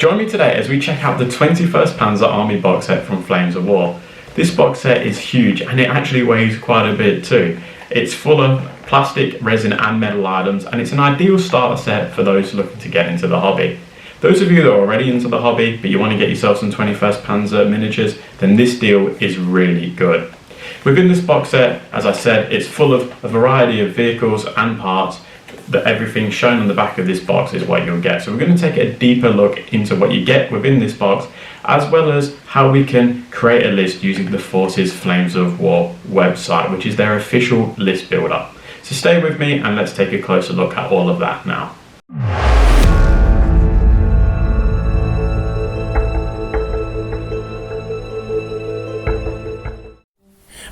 Join me today as we check out the 21st Panzer Army box set from Flames of War. This box set is huge and it actually weighs quite a bit too. It's full of plastic, resin and metal items, and it's an ideal starter set for those looking to get into the hobby. Those of you that are already into the hobby but you want to get yourself some 21st Panzer miniatures, then this deal is really good. Within this box set, as I said, it's full of a variety of vehicles and parts. That everything shown on the back of this box is what you'll get. So we're going to take a deeper look into what you get within this box, as well as how we can create a list using the Forces Flames of War website, which is their official list builder. So stay with me and let's take a closer look at all of that now.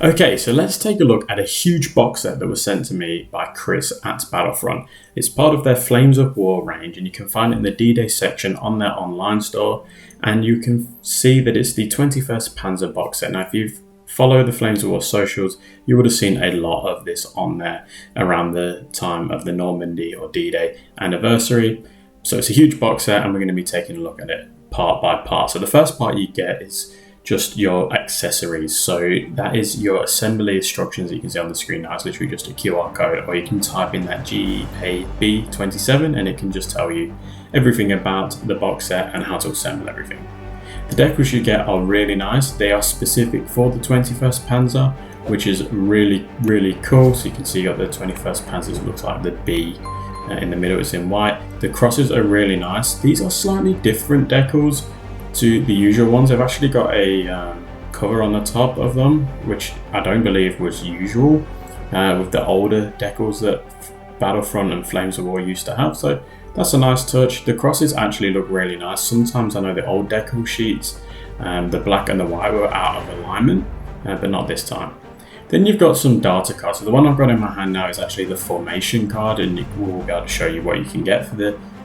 Okay, so let's take a look at a huge box set that was sent to me by Chris at Battlefront. It's part of their Flames of War range, and you can find it in the D-Day section on their online store, and you can see that it's the 21st Panzer box set. Now, if you've followed the Flames of War socials, you would have seen a lot of this on there around the time of the Normandy or D-Day anniversary. So it's a huge box set, and we're going to be taking a look at it part by part. So the first part you get is just your accessories. So that is your assembly instructions that you can see on the screen now. It's literally just a QR code, or you can type in that GAB27 and it can just tell you everything about the box set and how to assemble everything. The decals you get are really nice. They are specific for the 21st Panzer, which is really, really cool. So you can see you got the 21st Panzer, it looks like the B in the middle, it's in white. The crosses are really nice. These are slightly different decals to the usual ones. They've actually got a cover on the top of them, which I don't believe was usual with the older decals that Battlefront and Flames of War used to have. So that's a nice touch. The crosses actually look really nice. Sometimes I know the old decal sheets, the black and the white, were out of alignment, but not this time. Then you've got some data cards. So the one I've got in my hand now is actually the formation card, and we'll be able to show you what you can get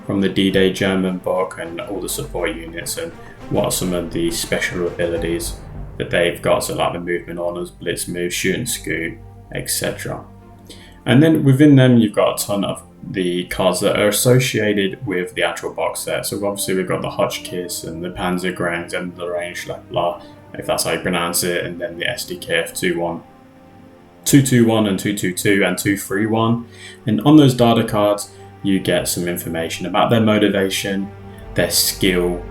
from the D-Day German book and all the support units, and what are some of the special abilities that they've got, so like the movement orders, blitz move, shoot and scoot, etc. And then within them you've got a ton of the cards that are associated with the actual box set. So obviously we've got the Hotchkiss and the Panzergrangs and the Lorraine Schleppler, if that's how you pronounce it, and then the SDKF 221 and 222 and 231. And on those data cards you get some information about their motivation, their skill,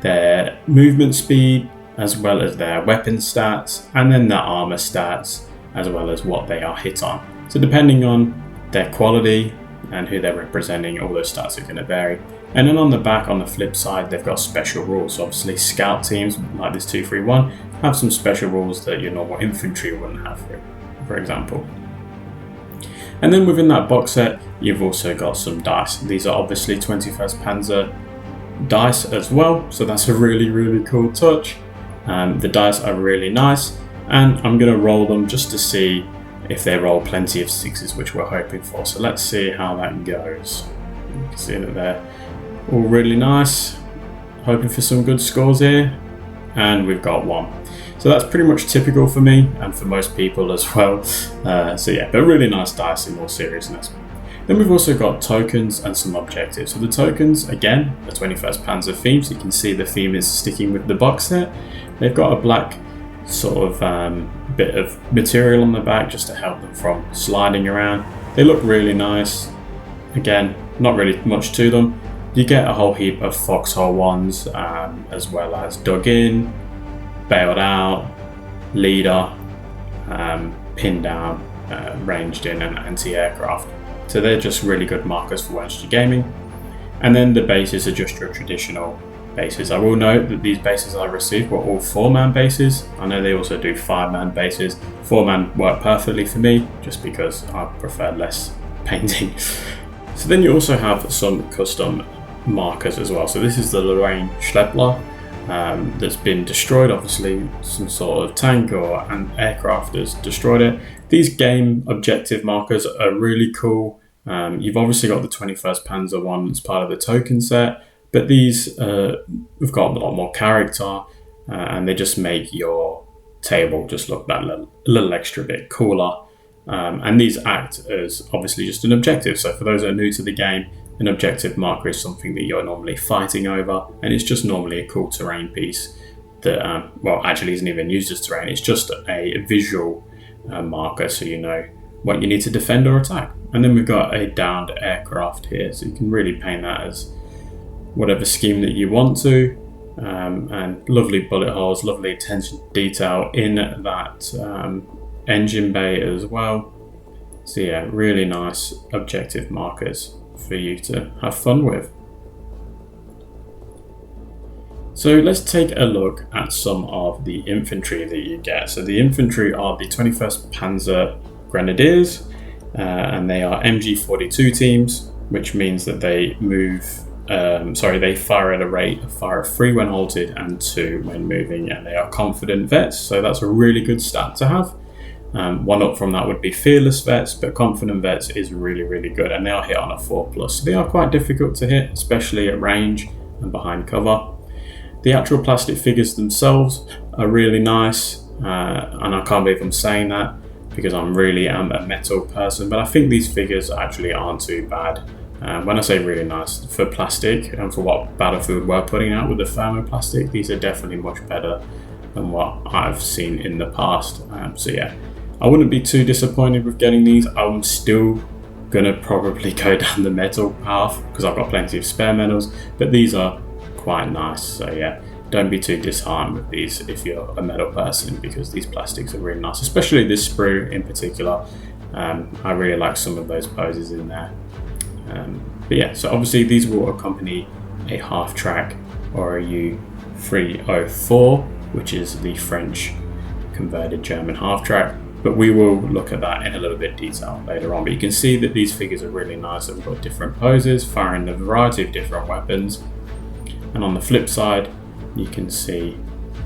their movement speed, as well as their weapon stats, and then their armor stats, as well as what they are hit on. So depending on their quality and who they're representing, all those stats are going to vary. And then on the back, on the flip side, they've got special rules. So obviously scout teams like this 231 have some special rules that your normal infantry wouldn't have, for example. And then within that box set, you've also got some dice. These are obviously 21st Panzer dice as well, so that's a really, really cool touch. The dice are really nice, and I'm going to roll them just to see if they roll plenty of sixes, which we're hoping for. So let's see how that goes. You can see that they're all really nice, hoping for some good scores here, and we've got one. So that's pretty much typical for me and for most people as well. So yeah, but really nice dice in all seriousness. Then we've also got tokens and some objectives. So the tokens, again, the 21st Panzer theme. So you can see the theme is sticking with the box set. They've got a black sort of bit of material on the back just to help them from sliding around. They look really nice. Again, not really much to them. You get a whole heap of foxhole ones, as well as dug in, bailed out, leader, pinned down, ranged in, and anti-aircraft. So they're just really good markers for Wedge gaming. And then the bases are just your traditional bases. I will note that these bases I received were all 4-man bases. I know they also do 5-man bases. 4-man work perfectly for me, just because I prefer less painting. So then you also have some custom markers as well. So this is the Lorraine Schleppler that's been destroyed. Obviously some sort of tank or an aircraft has destroyed it. These game objective markers are really cool. You've obviously got the 21st Panzer one that's part of the token set, but these have got a lot more character, and they just make your table just look that little extra bit cooler. And these act as obviously just an objective. So for those that are new to the game, An objective marker is something that you're normally fighting over, and it's just normally a cool terrain piece that, well, actually isn't even used as terrain. It's just a visual marker, so you know what you need to defend or attack. And then we've got a downed aircraft here, so you can really paint that as whatever scheme that you want to. And lovely bullet holes, lovely attention to detail in that engine bay as well. So yeah, really nice objective markers for you to have fun with. So let's take a look at some of the infantry that you get. So the infantry are the 21.Panzer Grenadiers, and they are MG42 teams, which means that they they fire at a rate of fire of 3 when halted and 2 when moving, and they are confident vets, so that's a really good stat to have. One up from that would be fearless vets, but confident vets is really, really good, and they are hit on a 4+. So they are quite difficult to hit, especially at range and behind cover. The actual plastic figures themselves are really nice, and I can't believe I'm saying that because I'm really a metal person, but I think these figures actually aren't too bad. When I say really nice, for plastic and for what Battlefield were putting out with the thermoplastic, these are definitely much better than what I've seen in the past. So yeah, I wouldn't be too disappointed with getting these. I'm still gonna probably go down the metal path because I've got plenty of spare metals, but these are quite nice. So yeah, don't be too disheartened with these if you're a metal person, because these plastics are really nice, especially this sprue in particular. I really like some of those poses in there. But yeah, so obviously these will accompany a half track or a U304, which is the French converted German half track, but we will look at that in a little bit detail later on. But you can see that these figures are really nice. They've got different poses, firing a variety of different weapons, and on the flip side you can see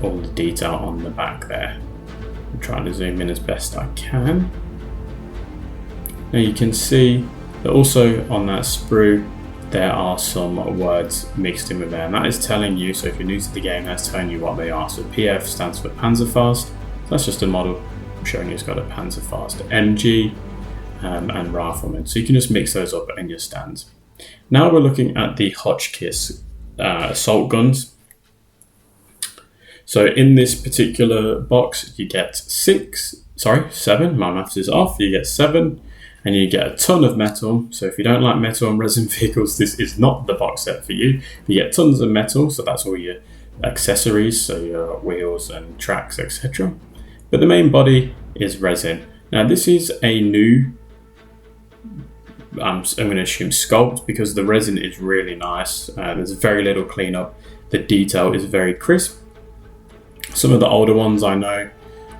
all the detail on the back there. I'm trying to zoom in as best I can. Now you can see that also on that sprue there are some words mixed in with there, and that is telling you, so if you're new to the game, that's telling you what they are. So PF stands for Panzerfaust, so that's just a model I'm showing you. It's got a Panzerfaust MG and Rifleman, so you can just mix those up in your stands. Now we're looking at the Hotchkiss assault guns. So in this particular box you get 7, my maths is off, you get 7, and you get a ton of metal. So if you don't like metal and resin vehicles, this is not the box set for you. You get tons of metal, so that's all your accessories, so your wheels and tracks, etc. But the main body is resin. Now this is a new, I'm going to assume sculpt, because the resin is really nice. There's very little cleanup. The detail is very crisp. Some of the older ones I know,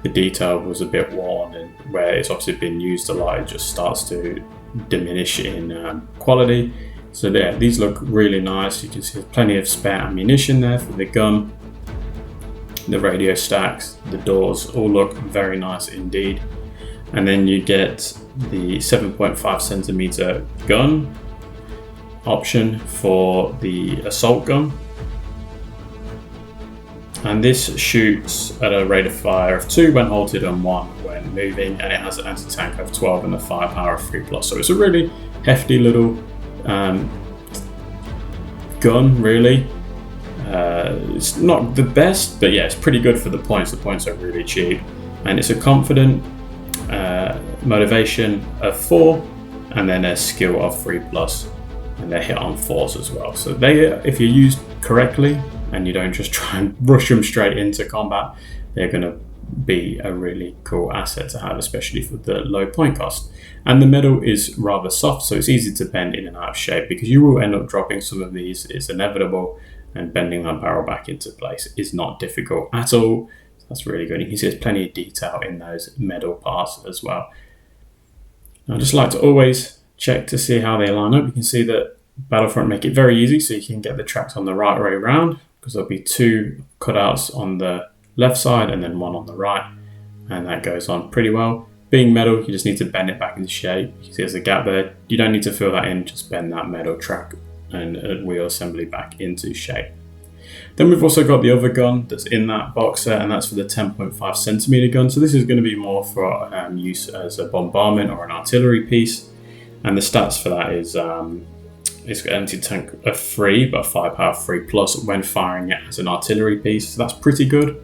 the detail was a bit worn, and where it's obviously been used a lot, it just starts to diminish in quality. So there, these look really nice. You can see there's plenty of spare ammunition there for the gun. The radio stacks, the doors all look very nice indeed. And then you get the 7.5 centimeter gun option for the assault gun. And this shoots at a rate of fire of 2 when halted and 1 when moving, and it has an anti-tank of 12 and a firepower of 3+. So it's a really hefty little gun, really. It's not the best, but yeah, it's pretty good for the points. The points are really cheap, and it's a confident motivation of 4, and then a skill of 3+, and they're hit on 4s as well. So they, if you're used correctly and you don't just try and rush them straight into combat, they're going to be a really cool asset to have, especially for the low point cost. And the metal is rather soft, so it's easy to bend in and out of shape, because you will end up dropping some of these. It's inevitable, and bending that barrel back into place is not difficult at all. So that's really good. You can see there's plenty of detail in those metal parts as well. I just like to always check to see how they line up. You can see that Battlefront make it very easy, so you can get the tracks on the right way around, because there'll be 2 cutouts on the left side and then 1 on the right, and that goes on pretty well. Being metal, you just need to bend it back into shape. You can see there's a gap there. You don't need to fill that in, just bend that metal track and wheel assembly back into shape. Then we've also got the other gun that's in that box set, and that's for the 10.5 centimeter gun. So this is going to be more for use as a bombardment or an artillery piece, and the stats for that is it's got anti-tank of 3, but firepower 3+ when firing it as an artillery piece. So that's pretty good.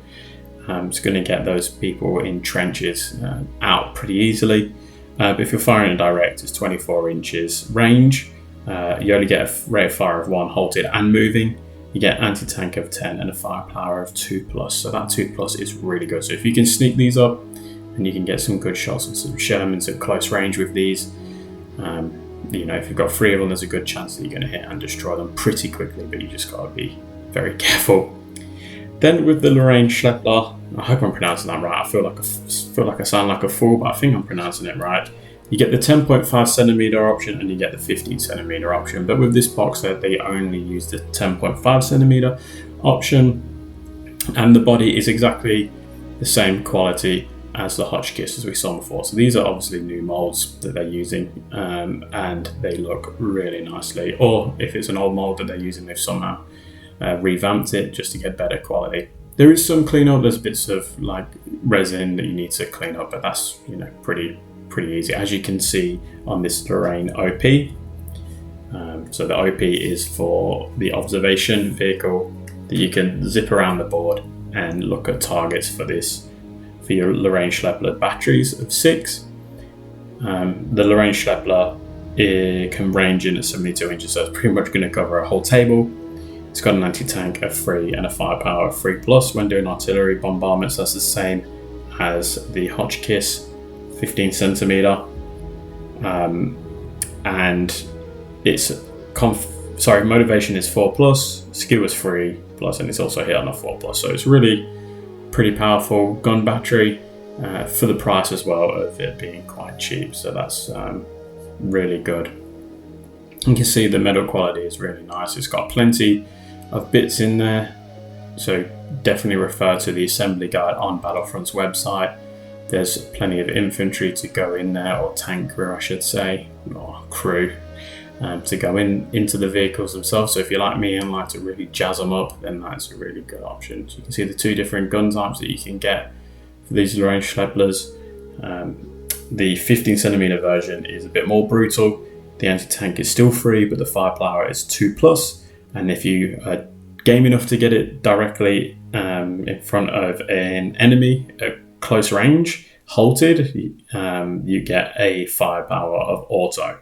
It's going to get those people in trenches out pretty easily. But if you're firing it direct, it's 24 inches range. You only get a rate of fire of 1 halted and moving. You get anti-tank of 10 and a firepower of 2+. So that 2+ is really good. So if you can sneak these up and you can get some good shots of some Shermans at close range with these, you know, if you've got 3 of them, there's a good chance that you're going to hit and destroy them pretty quickly, but you just got to be very careful. Then with the Lorraine Schleppler, I hope I'm pronouncing that right. I feel like I sound like a fool, but I think I'm pronouncing it right. You get the 10.5cm option and you get the 15cm option, but with this box set, they only use the 10.5cm option, and the body is exactly the same quality as the Hotchkiss as we saw before. So these are obviously new molds that they're using, and they look really nicely. Or if it's an old mold that they're using, they've somehow revamped it just to get better quality. There is some cleanup. There's bits of like resin that you need to clean up, but that's, you know, pretty easy, as you can see on this Lorraine OP. So the OP is for the observation vehicle that you can zip around the board and look at targets for this, for your Lorraine Schleppler batteries of 6. The Lorraine Schleppler, it can range in at 72 inches, so it's pretty much going to cover a whole table. It's got an anti-tank of 3 and a firepower of 3+ when doing artillery bombardments. That's the same as the Hotchkiss 15cm, and its motivation is 4+, skill is 3+, and it's also hit on a 4+. So it's really pretty powerful gun battery for the price as well of it being quite cheap. So that's really good. You can see the metal quality is really nice. It's got plenty of bits in there, so definitely refer to the assembly guide on Battlefront's website. There's plenty of infantry to go in there, or tank crew I should say, or crew, to go into the vehicles themselves. So if you're like me and like to really jazz them up, then that's a really good option. So you can see the 2 different gun types that you can get for these Lorraine Schlepplers. The 15cm version is a bit more brutal. The anti-tank is still 3, but the firepower is 2+. And if you are game enough to get it directly in front of an enemy at close range, halted, you get a firepower of auto,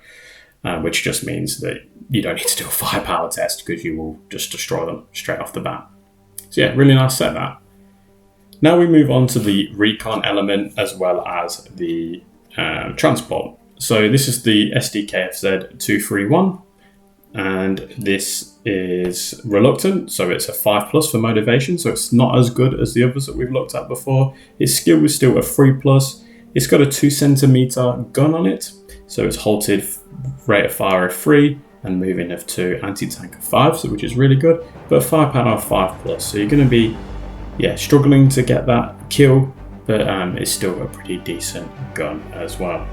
which just means that you don't need to do a firepower test because you will just destroy them straight off the bat. So yeah, really nice set that. Now we move on to the recon element as well as the transport. So this is the SDKFZ 231, and this is reluctant, so it's a 5+ for motivation, so it's not as good as the others that we've looked at before. Its skill is still a 3+. It's got a 2cm gun on it, so it's halted, rate of fire of 3 and moving of 2, anti-tank of 5, so which is really good, but firepower of 5+. So you're going to be struggling to get that kill, but it's still a pretty decent gun as well.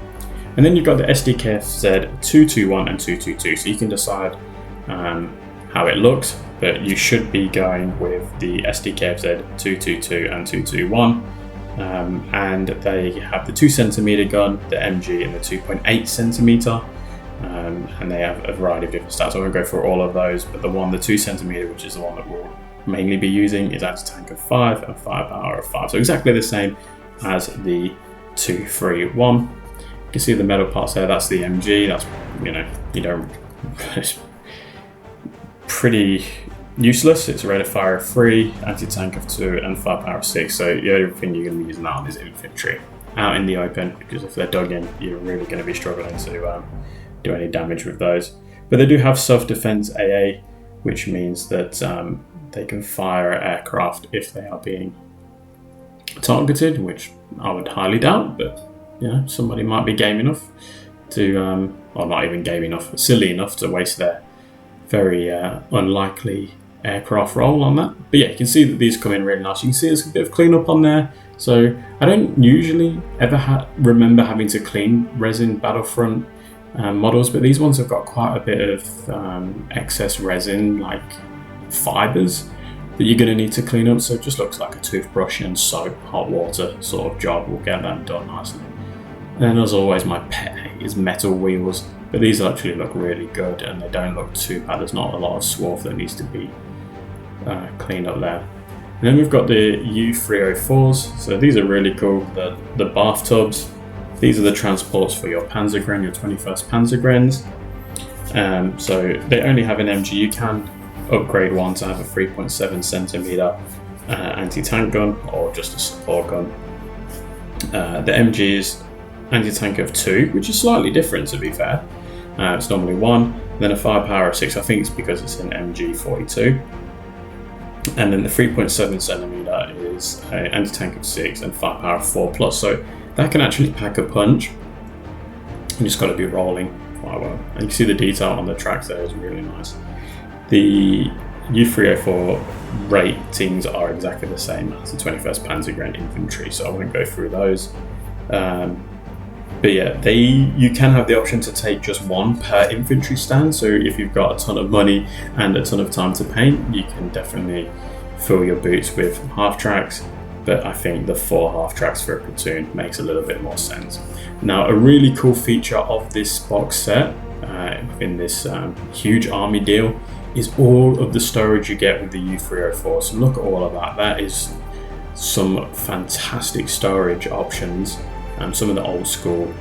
And then you've got the SDKFZ 221 and 222, so you can decide how it looks, but you should be going with the SDKFZ 222 and 221, and they have the 2cm gun, the MG, and the 2.8cm, and they have a variety of different stats. I won't go through all of those, but the 2cm, which is the one that we'll mainly be using, is anti-tank of 5 and firepower of 5, so exactly the same as the 231. You can see the metal parts there, that's the MG, that's, it's pretty useless. It's a rate of fire of 3, anti-tank of 2, and firepower of 6, so the only thing you're going to be using that on is infantry out in the open, because if they're dug in, you're really going to be struggling to do any damage with those. But they do have self-defense AA, which means that they can fire at aircraft if they are being targeted, which I would highly doubt, but somebody might be game enough to, or not even game enough, silly enough to waste their very unlikely aircraft roll on that. But yeah, you can see that these come in really nice. You can see there's a bit of cleanup on there. So I don't usually ever remember having to clean resin Battlefront models, but these ones have got quite a bit of excess resin, like fibers, that you're going to need to clean up. So it just looks like a toothbrush and soap, hot water sort of job will get that done nicely. And then as always, my pet hate is metal wheels. but these actually look really good and they don't look too bad. There's not a lot of swarf that needs to be cleaned up there. And then we've got the U304s. So these are really cool. The bathtubs. These are the transports for your Panzergren, your 21st Panzergrens. So they only have an MG. You can upgrade one to have a 3.7 centimeter anti-tank gun or just a support gun. The MG is anti-tank of 2, which is slightly different to be fair. It's normally 1, then a firepower of 6. I think it's because it's an MG 42. And then the 3.7 centimeter is an anti-tank of 6 and firepower of 4+. So that can actually pack a punch. You just got to be rolling quite well. And you can see the detail on the tracks there is really nice. The U304 ratings are exactly the same as the 21st Panzergren infantry, so I won't go through those. But yeah, you can have the option to take just one per infantry stand. So if you've got a ton of money and a ton of time to paint, you can definitely fill your boots with half tracks. But I think the 4 half tracks for a platoon makes a little bit more sense. Now, a really cool feature of this box set in this huge army deal is all of the storage you get with the U304. So look at all of that. That is some fantastic storage options. Some of the old school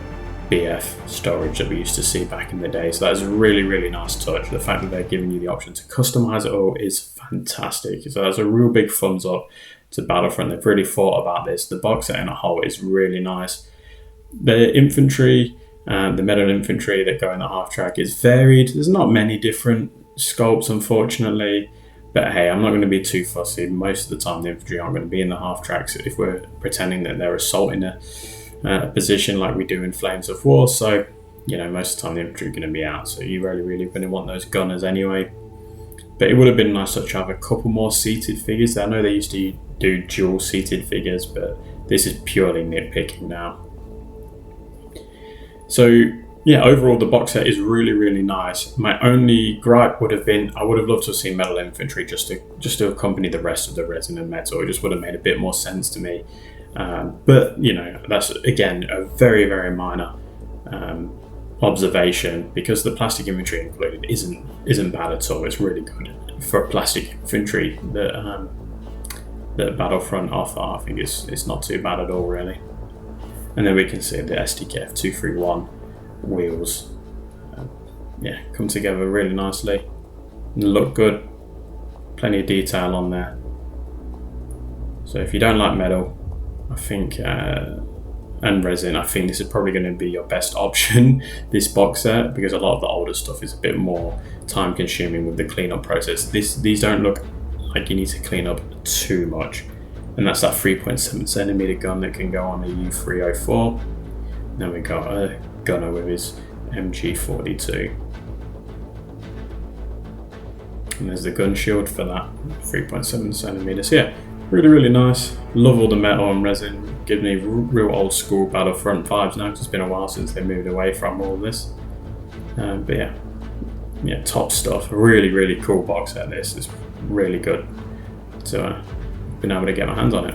BF storage that we used to see back in the day. So that is a really, really nice touch. The fact that they're giving you the option to customize it all is fantastic. So that's a real big thumbs up to Battlefront. They've really thought about this. The box set in a whole is really nice. The infantry, the metal infantry that go in the half track is varied. There's not many different sculpts, unfortunately. But hey, I'm not going to be too fussy. Most of the time, the infantry aren't going to be in the half tracks if we're pretending that they're assaulting a position like we do in Flames of War. So, you know, most of the time the infantry are going to be out. So you really going to want those gunners anyway. But it would have been nice to have a couple more seated figures. I know they used to do dual seated figures, but this is purely nitpicking now. So yeah, overall the box set is really nice. My only gripe would have been I would have loved to have seen metal infantry just to accompany the rest of the resin and metal. It just would have made a bit more sense to me. But you know, that's again a very minor observation, because the plastic infantry included isn't bad at all. It's really good for plastic infantry that Battlefront offer. I think it's not too bad at all, really. And then we can see the SDKF 231 wheels, come together really nicely and look good. Plenty of detail on there. So if you don't like metal, I think, and resin, I think this is probably going to be your best option, this box set, because a lot of the older stuff is a bit more time consuming with the cleanup process. These don't look like you need to clean up too much. And that's that 3.7 centimeter gun that can go on a U304. Then we got a gunner with his MG42. And there's the gun shield for that 3.7 centimeters. Yeah, really nice. Love all the metal and resin. Give me real old school Battlefront vibes now, because it's been a while since they moved away from all this. But yeah, top stuff. Really cool box set. This is really good to been able to get my hands on it.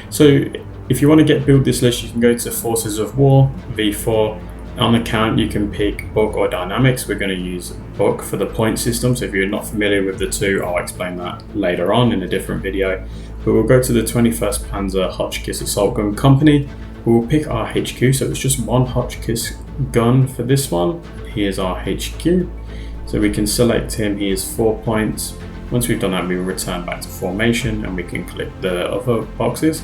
So if you want to build this list, you can go to Forces of War V4. On account, you can pick book or dynamics. We're going to use book for the point system. So if you're not familiar with the two, I'll explain that later on in a different video. But we'll go to the 21st Panzer Hotchkiss Assault Gun Company. We'll pick our HQ. So it's just one Hotchkiss gun for this one. Here's our HQ. So we can select him. He is 4 points. Once we've done that, we will return back to formation and we can click the other boxes.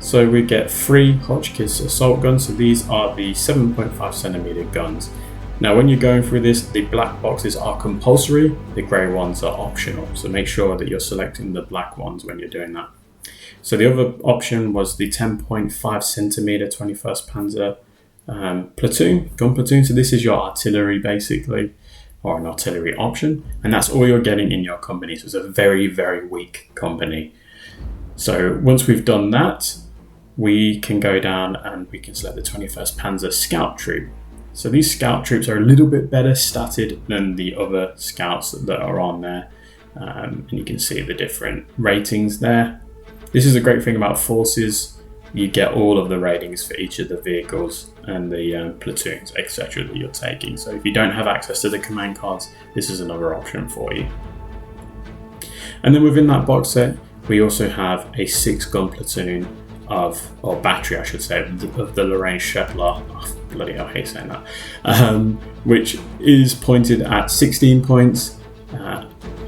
So we get 3 Hotchkiss assault guns. So these are the 7.5 centimeter guns. Now, when you're going through this, the black boxes are compulsory, the grey ones are optional. So make sure that you're selecting the black ones when you're doing that. So the other option was the 10.5 centimeter 21st Panzer platoon, gun platoon. So this is your artillery basically, or an artillery option. And that's all you're getting in your company. So it's a very weak company. So once we've done that, we can go down and we can select the 21st Panzer Scout Troop. So these Scout Troops are a little bit better statted than the other Scouts that are on there. And you can see the different ratings there. This is a great thing about Forces you get all of the ratings for each of the vehicles and the platoons, etc. that you're taking. So if you don't have access to the command cards, this is another option for you. And then within that box set, we also have a 6-gun platoon or battery I should say, of the Lorraine Shetler, bloody hell, I hate saying that, which is pointed at 16 points.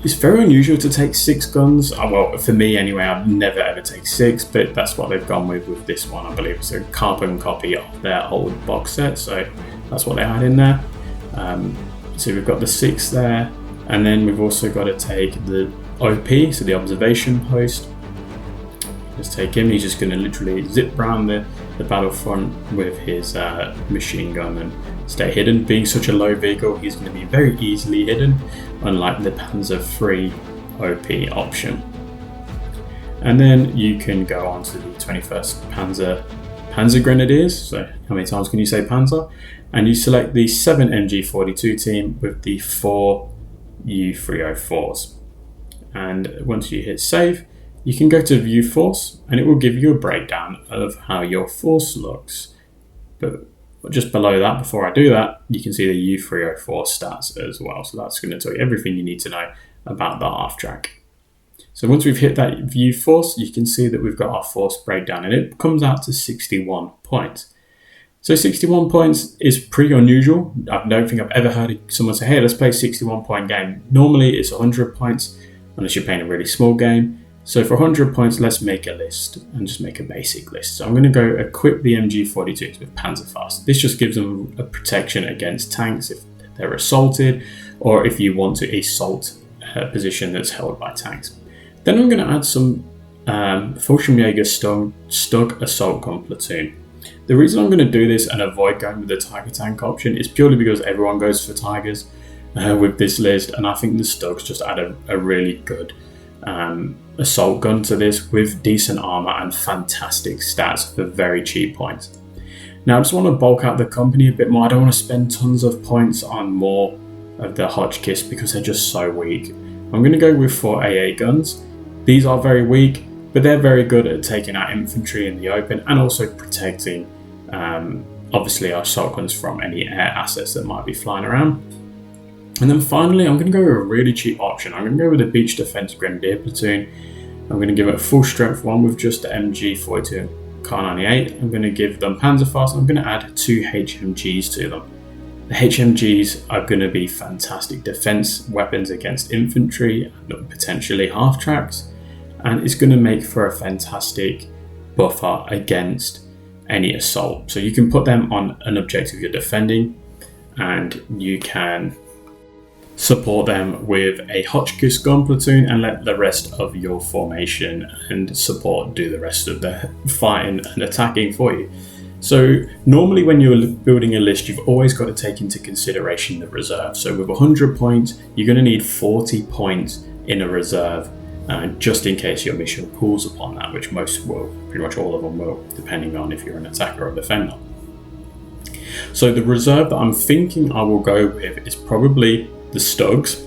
It's very unusual to take 6 guns. Well, for me anyway, I've never ever take 6, but that's what they've gone with this one. I believe it's a carbon copy of their old box set, so that's what they had in there. So we've got the 6 there, and then we've also got to take the OP, so the observation post. Just take him. He's just going to literally zip around the battlefront with his machine gun and stay hidden. Being such a low vehicle, he's going to be very easily hidden, unlike the Panzer III OP option. And then you can go on to the 21.Panzer Grenadiers. So how many times can you say Panzer? And you select the 7 MG42 team with the 4 U304s. And once you hit save, you can go to view force and it will give you a breakdown of how your force looks. But just below that, before I do that, you can see the U304 stats as well. So that's going to tell you everything you need to know about the half track. So once we've hit that view force, you can see that we've got our force breakdown and it comes out to 61 points. So 61 points is pretty unusual. I don't think I've ever heard someone say, hey, let's play a 61 point game. Normally it's 100 points unless you're playing a really small game. So for 100 points, let's make a list and just make a basic list. So I'm going to go equip the MG42s with Panzerfaust. This just gives them a protection against tanks if they're assaulted, or if you want to assault a position that's held by tanks. Then I'm going to add some Fallschirmjäger Stug Assault Gun Platoon. The reason I'm going to do this and avoid going with the Tiger Tank option is purely because everyone goes for Tigers with this list, and I think the Stugs just add a really good assault gun to this with decent armor and fantastic stats for very cheap points. Now I just want to bulk out the company a bit more. I don't want to spend tons of points on more of the Hotchkiss because they're just so weak. I'm going to go with 4 AA guns. These are very weak, but they're very good at taking out infantry in the open and also protecting obviously our assault guns from any air assets that might be flying around. And then finally, I'm going to go with a really cheap option. I'm going to go with a Beach Defense Grenadier Platoon. I'm going to give it a full strength one with just the MG42 Car 98. I'm going to give them Panzerfaust. I'm going to add 2 HMGs to them. The HMGs are going to be fantastic defense weapons against infantry and potentially half tracks. And it's going to make for a fantastic buffer against any assault. So you can put them on an objective you're defending, and you can support them with a Hotchkiss gun platoon and let the rest of your formation and support do the rest of the fighting and attacking for you. So normally when you're building a list, you've always got to take into consideration the reserve. So with 100 points, you're going to need 40 points in a reserve, just in case your mission pulls upon that, which most will, pretty much all of them will, depending on if you're an attacker or defender. So the reserve that I'm thinking I will go with is probably the Stugs,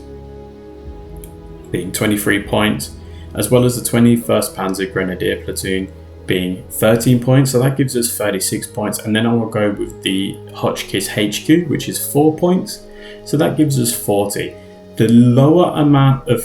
being 23 points, as well as the 21st Panzer Grenadier Platoon being 13 points, so that gives us 36 points. And then I will go with the Hotchkiss HQ, which is 4 points, so that gives us 40. The lower amount of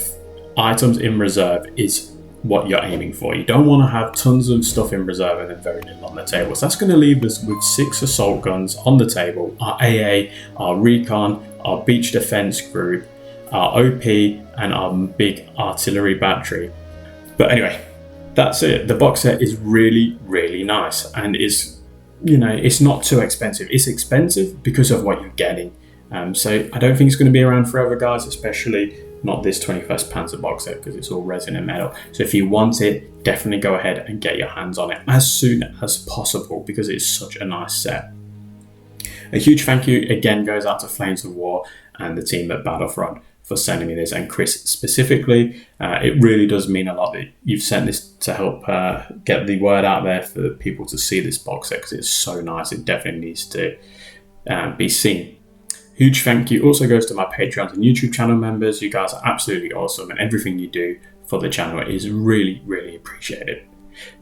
items in reserve is what you're aiming for. You don't want to have tons of stuff in reserve and then very little on the table. So that's going to leave us with 6 assault guns on the table, our AA, our Recon, our Beach Defense Group, our OP, and our big artillery battery. But anyway, that's it. The box set is really, really nice, and it's not too expensive. It's expensive because of what you're getting. So I don't think it's going to be around forever, guys, especially not this 21st Panzer box set because it's all resin and metal. So if you want it, definitely go ahead and get your hands on it as soon as possible because it's such a nice set. A huge thank you again goes out to Flames of War and the team at Battlefront for sending me this, and Chris specifically. It really does mean a lot that you've sent this to help get the word out there for people to see this box set because it's so nice. It definitely needs to be seen. Huge thank you also goes to my Patreons and YouTube channel members. You guys are absolutely awesome, and everything you do for the channel is really, really appreciated.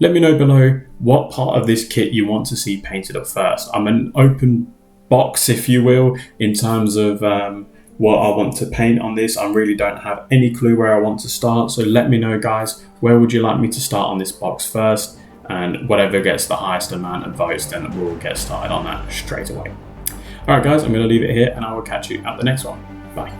Let me know below what part of this kit you want to see painted up first. I'm an open box, if you will, in terms of what I want to paint on this. I really don't have any clue where I want to start, so let me know, guys, where would you like me to start on this box first, and whatever gets the highest amount of votes, then we'll get started on that straight away. Alright guys, I'm going to leave it here and I will catch you at the next one. Bye.